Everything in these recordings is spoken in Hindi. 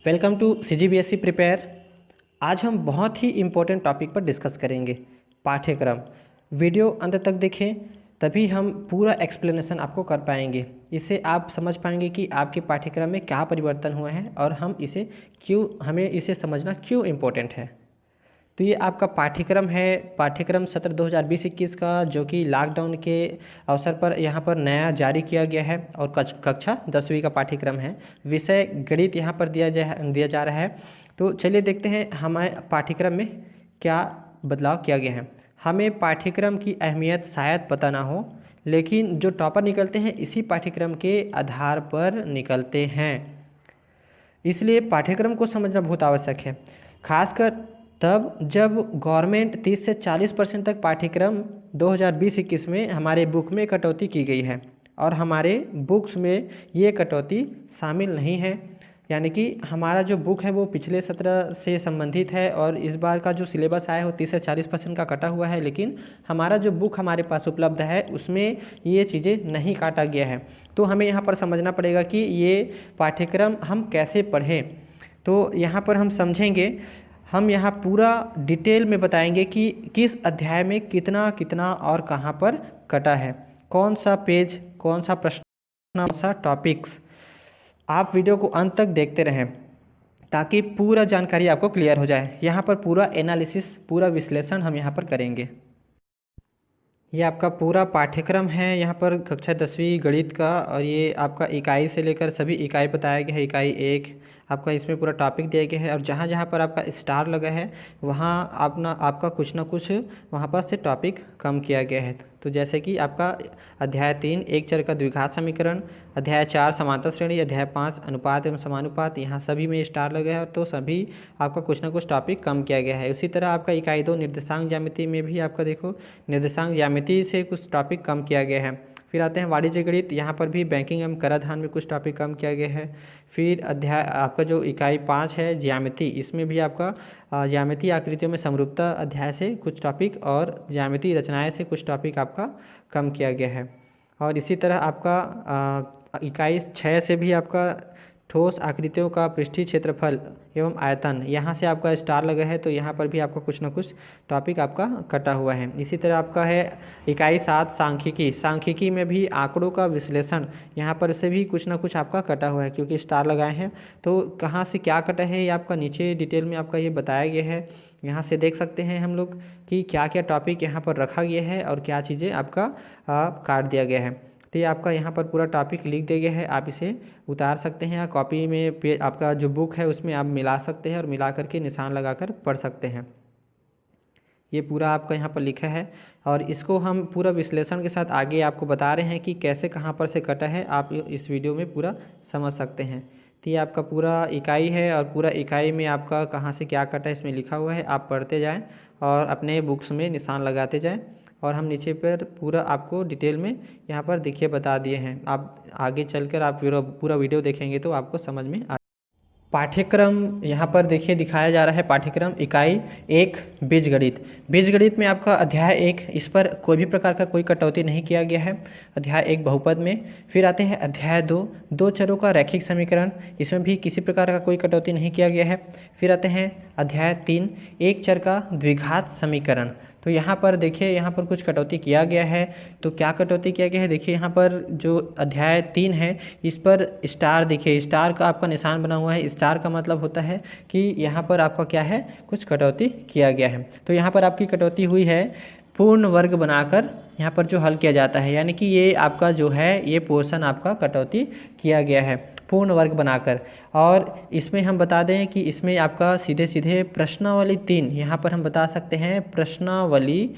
Welcome to CGBSE prepare. आज हम बहुत ही इम्पोर्टेंट टॉपिक पर डिस्कस करेंगे, पाठ्यक्रम। वीडियो अंत तक देखें, तभी हम पूरा एक्सप्लेनेशन आपको कर पाएंगे। इससे आप समझ पाएंगे कि आपके पाठ्यक्रम में क्या परिवर्तन हुए हैं और हमें इसे समझना क्यों इम्पोर्टेंट है। तो ये आपका पाठ्यक्रम है, पाठ्यक्रम सत्र 2020-21 का, जो कि लॉकडाउन के अवसर पर यहाँ पर नया जारी किया गया है और कक्षा 10वीं का पाठ्यक्रम है। विषय गणित यहाँ पर दिया जा रहा है। तो चलिए देखते हैं हमारे पाठ्यक्रम में क्या बदलाव किया गया है। हमें पाठ्यक्रम की अहमियत शायद पता ना हो, लेकिन जो टॉपर निकलते हैं इसी पाठ्यक्रम के आधार पर निकलते हैं। इसलिए पाठ्यक्रम को समझना बहुत आवश्यक है, खासकर तब जब गवर्नमेंट 30 से 40% तक पाठ्यक्रम 2020-21 में हमारे बुक में कटौती की गई है और हमारे बुक्स में ये कटौती शामिल नहीं है। यानी कि हमारा जो बुक है वो पिछले सत्र से संबंधित है और इस बार का जो सिलेबस आया है वो 30 से 40% का कटा हुआ है, लेकिन हमारा जो बुक हमारे पास उपलब्ध है उसमें ये चीज़ें नहीं काटा गया है। तो हमें यहाँ पर समझना पड़ेगा कि ये पाठ्यक्रम हम कैसे पढ़ें। तो यहाँ पर हम समझेंगे, हम यहाँ पूरा डिटेल में बताएंगे कि किस अध्याय में कितना कितना और कहाँ पर कटा है, कौन सा पेज, कौन सा प्रश्न, कौन सा टॉपिक्स। आप वीडियो को अंत तक देखते रहें ताकि पूरा जानकारी आपको क्लियर हो जाए। यहाँ पर पूरा एनालिसिस, पूरा विश्लेषण हम यहाँ पर करेंगे। ये आपका पूरा पाठ्यक्रम है यहाँ पर कक्षा 10वीं गणित का, और ये आपका इकाई से लेकर सभी इकाई बताया गया है। इकाई 1 आपका इसमें पूरा टॉपिक दिया गया है और जहाँ जहाँ पर आपका स्टार लगा है वहाँ आपका कुछ ना कुछ वहाँ पर से टॉपिक कम किया गया है। तो जैसे कि आपका अध्याय 3 एक चर का द्विघात समीकरण, अध्याय 4 समांतर श्रेणी, अध्याय 5 अनुपात एवं समानुपात, यहाँ सभी में स्टार लगा है। तो सभी आपका कुछ ना कुछ टॉपिक कम किया गया है। उसी तरह आपका इकाई 2 निर्देशांक ज्यामिति में भी आपका देखो निर्देशांक ज्यामिति से कुछ टॉपिक कम किया गया है। फिर आते हैं वाणिज्य गणित, यहाँ पर भी बैंकिंग एवं कराधान में कुछ टॉपिक कम किया गया है। फिर अध्याय आपका जो इकाई 5 है ज्यामिति, इसमें भी आपका ज्यामिति आकृतियों में समरूपता अध्याय से कुछ टॉपिक और ज्यामिति रचनाएं से कुछ टॉपिक आपका कम किया गया है। और इसी तरह आपका इकाई 6 से भी आपका ठोस आकृतियों का पृष्ठीय क्षेत्रफल एवं आयतन, यहाँ से आपका स्टार लगा है। तो यहाँ पर भी आपका कुछ ना कुछ टॉपिक आपका कटा हुआ है। इसी तरह आपका है इकाई 7 सांख्यिकी, सांख्यिकी में भी आंकड़ों का विश्लेषण, यहाँ पर से भी कुछ ना कुछ आपका कटा हुआ है क्योंकि स्टार लगाए हैं। तो कहाँ से क्या कटा है ये आपका नीचे डिटेल में आपका ये बताया गया है। यहाँ से देख सकते हैं हम लोग कि क्या क्या टॉपिक यहाँ पर रखा गया है और क्या चीज़ें आपका काट दिया गया है। तो ये आपका यहाँ पर पूरा टॉपिक लिख दिया गया है, आप इसे उतार सकते हैं या कॉपी में आपका जो बुक है उसमें आप मिला सकते हैं और मिला करके निशान लगाकर पढ़ सकते हैं। ये पूरा आपका यहाँ पर लिखा है और इसको हम पूरा विश्लेषण के साथ आगे आपको बता रहे हैं कि कैसे कहाँ पर से कटा है, आप इस वीडियो में पूरा समझ सकते हैं। तो ये आपका पूरा इकाई है और पूरा इकाई में आपका कहाँ से क्या कटा है इसमें लिखा हुआ है। आप पढ़ते जाएँ और अपने बुक्स में निशान लगाते जाएँ और हम नीचे पर पूरा आपको डिटेल में यहाँ पर देखिए बता दिए हैं। आप आगे चलकर आप पूरा वीडियो देखेंगे तो आपको समझ में आ। पाठ्यक्रम यहाँ पर देखिए दिखाया जा रहा है। पाठ्यक्रम इकाई 1 बीजगणित, बीजगणित में आपका अध्याय 1, इस पर कोई भी प्रकार का कोई कटौती नहीं किया गया है। अध्याय 1 बहुपद में। फिर आते हैं अध्याय 2 दो चरों का रैखिक समीकरण, इसमें भी किसी प्रकार का कोई कटौती नहीं किया गया है। फिर आते हैं अध्याय 3 एक चर का द्विघात समीकरण। तो यहाँ पर देखिए यहाँ पर कुछ कटौती किया गया है। तो क्या कटौती किया गया है, देखिए यहाँ पर जो अध्याय 3 है इस पर स्टार, देखिए स्टार का आपका निशान बना हुआ है। स्टार का मतलब होता है कि यहाँ पर आपका क्या है, कुछ कटौती किया गया है। तो यहाँ पर आपकी कटौती हुई है पूर्ण वर्ग बनाकर यहाँ पर जो हल किया जाता है, यानी कि ये आपका जो है ये पोर्शन आपका कटौती किया गया है पूर्ण वर्ग बनाकर। और इसमें हम बता दें कि इसमें आपका सीधे सीधे प्रश्नावली 3, यहाँ पर हम बता सकते हैं प्रश्नावली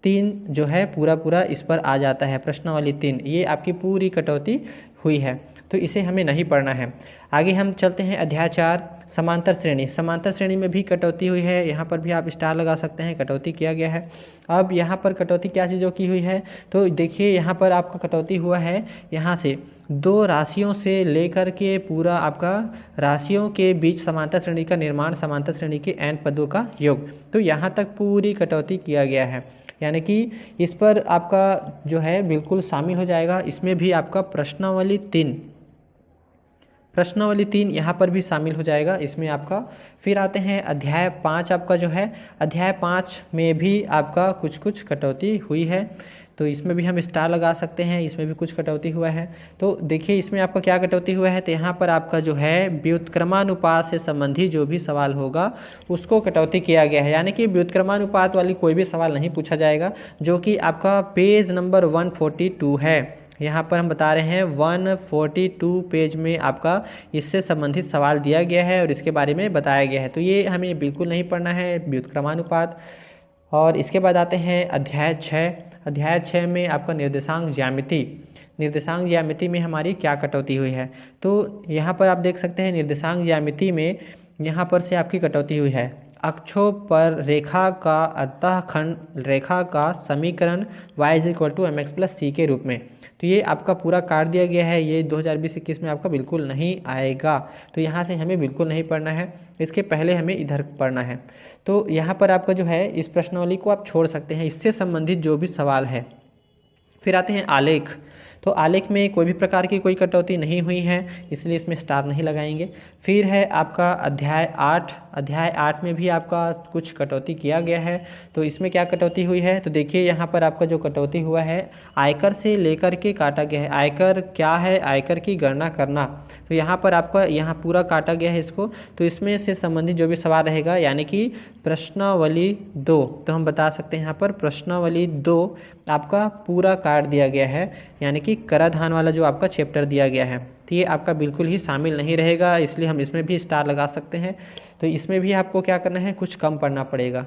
3 जो है पूरा इस पर आ जाता है। प्रश्नावली 3 ये आपकी पूरी कटौती हुई है, तो इसे हमें नहीं पढ़ना है। आगे हम चलते हैं अध्याय 4 समांतर श्रेणी, समांतर श्रेणी में भी कटौती हुई है। यहाँ पर भी आप स्टार लगा सकते हैं, कटौती किया गया है। अब यहाँ पर कटौती क्या चीज़ों की हुई है, तो देखिए यहाँ पर आपका कटौती हुआ है यहाँ से 2 राशियों से लेकर के पूरा आपका राशियों के बीच समांतर श्रेणी का निर्माण, समांतर श्रेणी के n पदों का योग, तो यहाँ तक पूरी कटौती किया गया है। यानी कि इस पर आपका जो है बिल्कुल शामिल हो जाएगा। इसमें भी आपका प्रश्नावली 3 प्रश्नावली 3 यहाँ पर भी शामिल हो जाएगा इसमें आपका। फिर आते हैं अध्याय 5 आपका जो है, अध्याय 5 में भी आपका कुछ कुछ कटौती हुई है, तो इसमें भी हम स्टार लगा सकते हैं, इसमें भी कुछ कटौती हुआ है। तो देखिए इसमें आपका क्या कटौती हुआ है, तो यहाँ पर आपका जो है व्युत्क्रमानुपात से संबंधित जो भी सवाल होगा उसको कटौती किया गया है, यानी कि व्युत्क्रमानुपात वाली कोई भी सवाल नहीं पूछा जाएगा, जो कि आपका पेज नंबर 142 है। यहाँ पर हम बता रहे हैं 142 पेज में आपका इससे संबंधित सवाल दिया गया है और इसके बारे में बताया गया है, तो ये हमें बिल्कुल नहीं पढ़ना है व्युत्क्रमानुपात। और इसके बाद आते हैं अध्याय 6। अध्याय 6 में आपका निर्देशांक ज्यामिति, निर्देशांक ज्यामिति में हमारी क्या कटौती हुई है, तो यहाँ पर आप देख सकते हैं निर्देशांक ज्यामिति में यहाँ पर से आपकी कटौती हुई है। अक्षों पर रेखा का अन्तःखंड रेखा का समीकरण y = mx + c के रूप में, तो ये आपका पूरा काट दिया गया है, ये 2020-21 में आपका बिल्कुल नहीं आएगा, तो यहाँ से हमें बिल्कुल नहीं पढ़ना है, इसके पहले हमें इधर पढ़ना है। तो यहाँ पर आपका जो है इस प्रश्नावली को आप छोड़ सकते हैं, इससे संबंधित जो भी सवाल है। फिर आते हैं आलेख, तो आलेख में कोई भी प्रकार की कोई कटौती नहीं हुई है, इसलिए इसमें स्टार नहीं लगाएंगे। फिर है आपका अध्याय 8, अध्याय 8 में भी आपका कुछ कटौती किया गया है, तो इसमें क्या कटौती हुई है, तो देखिए यहाँ पर आपका जो कटौती हुआ है आयकर से लेकर के काटा गया है। आयकर क्या है, आयकर की गणना करना, तो यहाँ पर आपका यहाँ पूरा काटा गया है इसको, तो इसमें से संबंधित जो भी सवाल रहेगा, यानी कि प्रश्नावली 2, तो हम बता सकते हैं यहाँ पर प्रश्नावली 2 आपका पूरा काट दिया गया है, यानी कि कराधान वाला जो आपका चैप्टर दिया गया है, तो ये आपका बिल्कुल ही शामिल नहीं रहेगा, इसलिए हम इसमें भी स्टार लगा सकते हैं। तो इसमें भी आपको क्या करना है, कुछ कम पढ़ना पड़ेगा।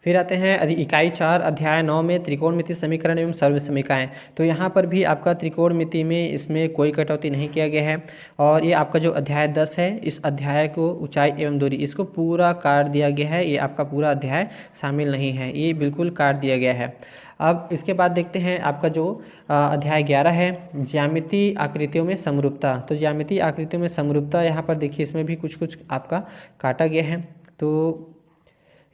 फिर आते हैं इकाई 4 अध्याय 9 में त्रिकोणमिति समीकरण एवं सर्वसमीकाएँ, तो यहाँ पर भी आपका त्रिकोणमिति में इसमें कोई कटौती नहीं किया गया है। और ये आपका जो अध्याय 10 है, इस अध्याय को ऊंचाई एवं दूरी इसको पूरा काट दिया गया है, ये आपका पूरा अध्याय शामिल नहीं है, ये बिल्कुल काट दिया गया है। अब इसके बाद देखते हैं आपका जो अध्याय 11 है ज्यामितीय आकृतियों में समरूपता, तो ज्यामितीय आकृतियों में समरूपता यहाँ पर देखिए इसमें भी कुछ कुछ आपका काटा गया है, तो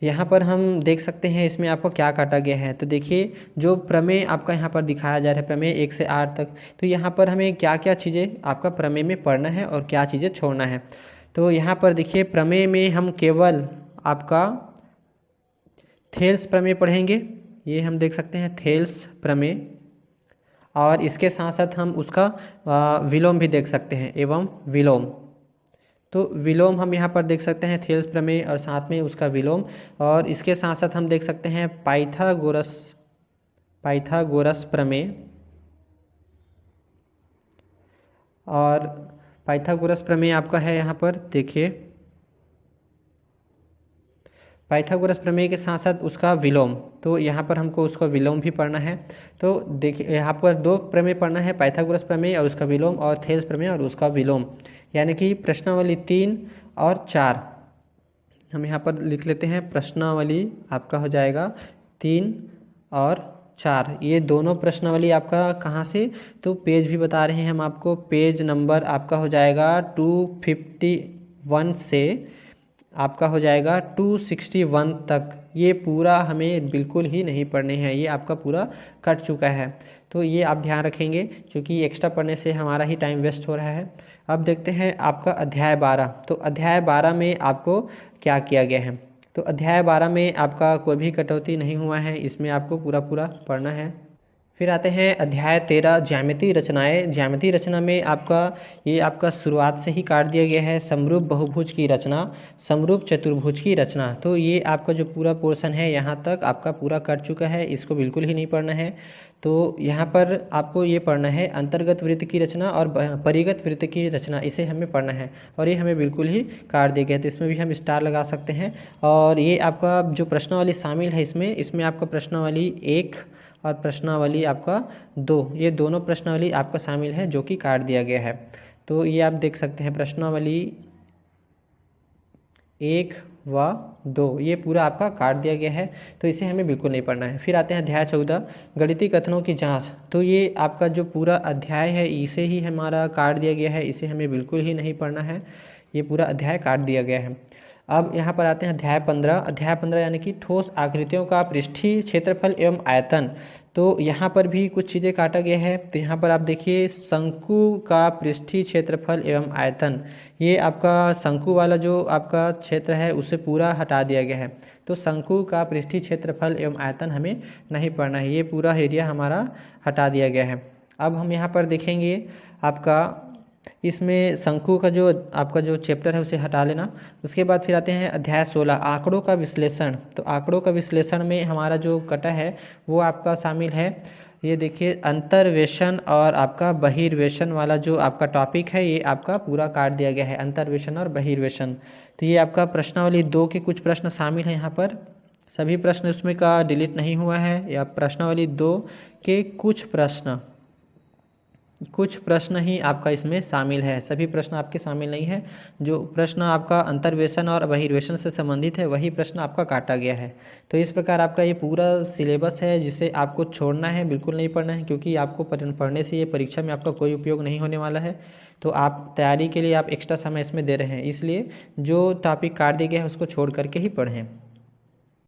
यहाँ पर हम देख सकते हैं इसमें आपको क्या काटा गया है। तो देखिए जो प्रमेय आपका यहाँ पर दिखाया जा रहा है, प्रमेय 1 से 8 तक, तो यहाँ पर हमें क्या क्या चीज़ें आपका प्रमेय में पढ़ना है और क्या चीज़ें छोड़ना है। तो यहाँ पर देखिए प्रमेय में हम केवल आपका थेल्स प्रमेय पढ़ेंगे, ये हम देख सकते हैं थेल्स प्रमेय, और इसके साथ साथ हम उसका विलोम भी देख सकते हैं, एवं विलोम, तो विलोम हम यहाँ पर देख सकते हैं थेल्स प्रमेय और साथ में उसका विलोम। और इसके साथ साथ हम देख सकते हैं पाइथागोरस प्रमेय, और पाइथागोरस प्रमेय आपका है यहाँ पर देखिए, पाइथागोरस प्रमेय के साथ साथ उसका विलोम, तो यहाँ पर हमको उसका विलोम भी पढ़ना है। तो देखिए यहाँ पर 2 प्रमेय पढ़ना है, पाइथागोरस प्रमेय और उसका विलोम, और थेल्स प्रमेय और उसका विलोम, यानी कि प्रश्नावली 3 और 4 हम यहाँ पर लिख लेते हैं। प्रश्नावली आपका हो जाएगा 3 और 4, ये दोनों प्रश्नावली आपका कहाँ से, तो पेज भी बता रहे हैं हम आपको, पेज नंबर आपका हो जाएगा 251 से आपका हो जाएगा 261 तक, ये पूरा हमें बिल्कुल ही नहीं पढ़ने हैं, ये आपका पूरा कट चुका है, तो ये आप ध्यान रखेंगे क्योंकि एक्स्ट्रा पढ़ने से हमारा ही टाइम वेस्ट हो रहा है। अब देखते हैं आपका अध्याय 12, तो अध्याय 12 में आपको क्या किया गया है, तो अध्याय 12 में आपका कोई भी कटौती नहीं हुआ है, इसमें आपको पूरा पूरा पढ़ना है। फिर आते हैं अध्याय 13 ज्यामितीय रचनाएं। ज्यामितीय रचना में आपका ये आपका शुरुआत से ही काट दिया गया है, समरूप बहुभुज की रचना, समरूप चतुर्भुज की रचना, तो ये आपका जो पूरा पोर्शन है यहाँ तक आपका पूरा कट चुका है, इसको बिल्कुल ही नहीं पढ़ना है। तो यहाँ पर आपको ये पढ़ना है अंतर्गत वृत्त की रचना और परिगत वृत्त की रचना, इसे हमें पढ़ना है, और ये हमें बिल्कुल ही काट दिया गया है, तो इसमें भी हम स्टार लगा सकते हैं। और ये आपका जो प्रश्नावली शामिल है इसमें आपका प्रश्नावली 1 और प्रश्नावली आपका 2, ये दोनों प्रश्नावली आपका शामिल है जो कि काट दिया गया है। तो ये आप देख सकते हैं प्रश्नावली 1 व 2 ये पूरा आपका काट दिया गया है, तो इसे हमें बिल्कुल नहीं पढ़ना है। फिर आते हैं अध्याय 14 गणितीय कथनों की जांच, तो ये आपका जो पूरा अध्याय है इसे ही हमारा काट दिया गया है, इसे हमें बिल्कुल ही नहीं पढ़ना है, ये पूरा अध्याय काट दिया गया है। अब यहाँ पर आते हैं अध्याय 15। अध्याय 15 यानी कि ठोस आकृतियों का पृष्ठीय क्षेत्रफल एवं आयतन। तो यहाँ पर भी कुछ चीज़ें काटा गया है। तो यहाँ पर आप देखिए शंकु का पृष्ठीय क्षेत्रफल एवं आयतन, ये आपका शंकु वाला जो आपका क्षेत्र है उसे पूरा हटा दिया गया है। तो शंकु का पृष्ठीय क्षेत्रफल एवं आयतन हमें नहीं पढ़ना है, ये पूरा एरिया हमारा हटा दिया गया है। अब हम यहाँ पर देखेंगे आपका इसमें शंकु का जो आपका जो चैप्टर है उसे हटा लेना। उसके बाद फिर आते हैं अध्याय 16 आंकड़ों का विश्लेषण। तो आंकड़ों का विश्लेषण में हमारा जो कटा है वो आपका शामिल है, ये देखिए अंतर्वेशन और आपका बहिर्वेशन वाला जो आपका टॉपिक है ये आपका पूरा काट दिया गया है, अंतर्वेशन और बहिर्वेशन। तो ये आपका प्रश्नावली 2 के कुछ प्रश्न शामिल हैं यहाँ पर, सभी प्रश्न उसमें का डिलीट नहीं हुआ है। या प्रश्नावली 2 के कुछ प्रश्न ही आपका इसमें शामिल है, सभी प्रश्न आपके शामिल नहीं है। जो प्रश्न आपका अंतर्वेशन और बहिर्वेशन से संबंधित है वही प्रश्न आपका काटा गया है। तो इस प्रकार आपका ये पूरा सिलेबस है जिसे आपको छोड़ना है, बिल्कुल नहीं पढ़ना है, क्योंकि आपको पढ़ने से ये परीक्षा में आपका कोई उपयोग नहीं होने वाला है। तो आप तैयारी के लिए आप एक्स्ट्रा समय इसमें दे रहे हैं, इसलिए जो टॉपिक काट दिया गया है उसको छोड़ करके ही पढ़ें।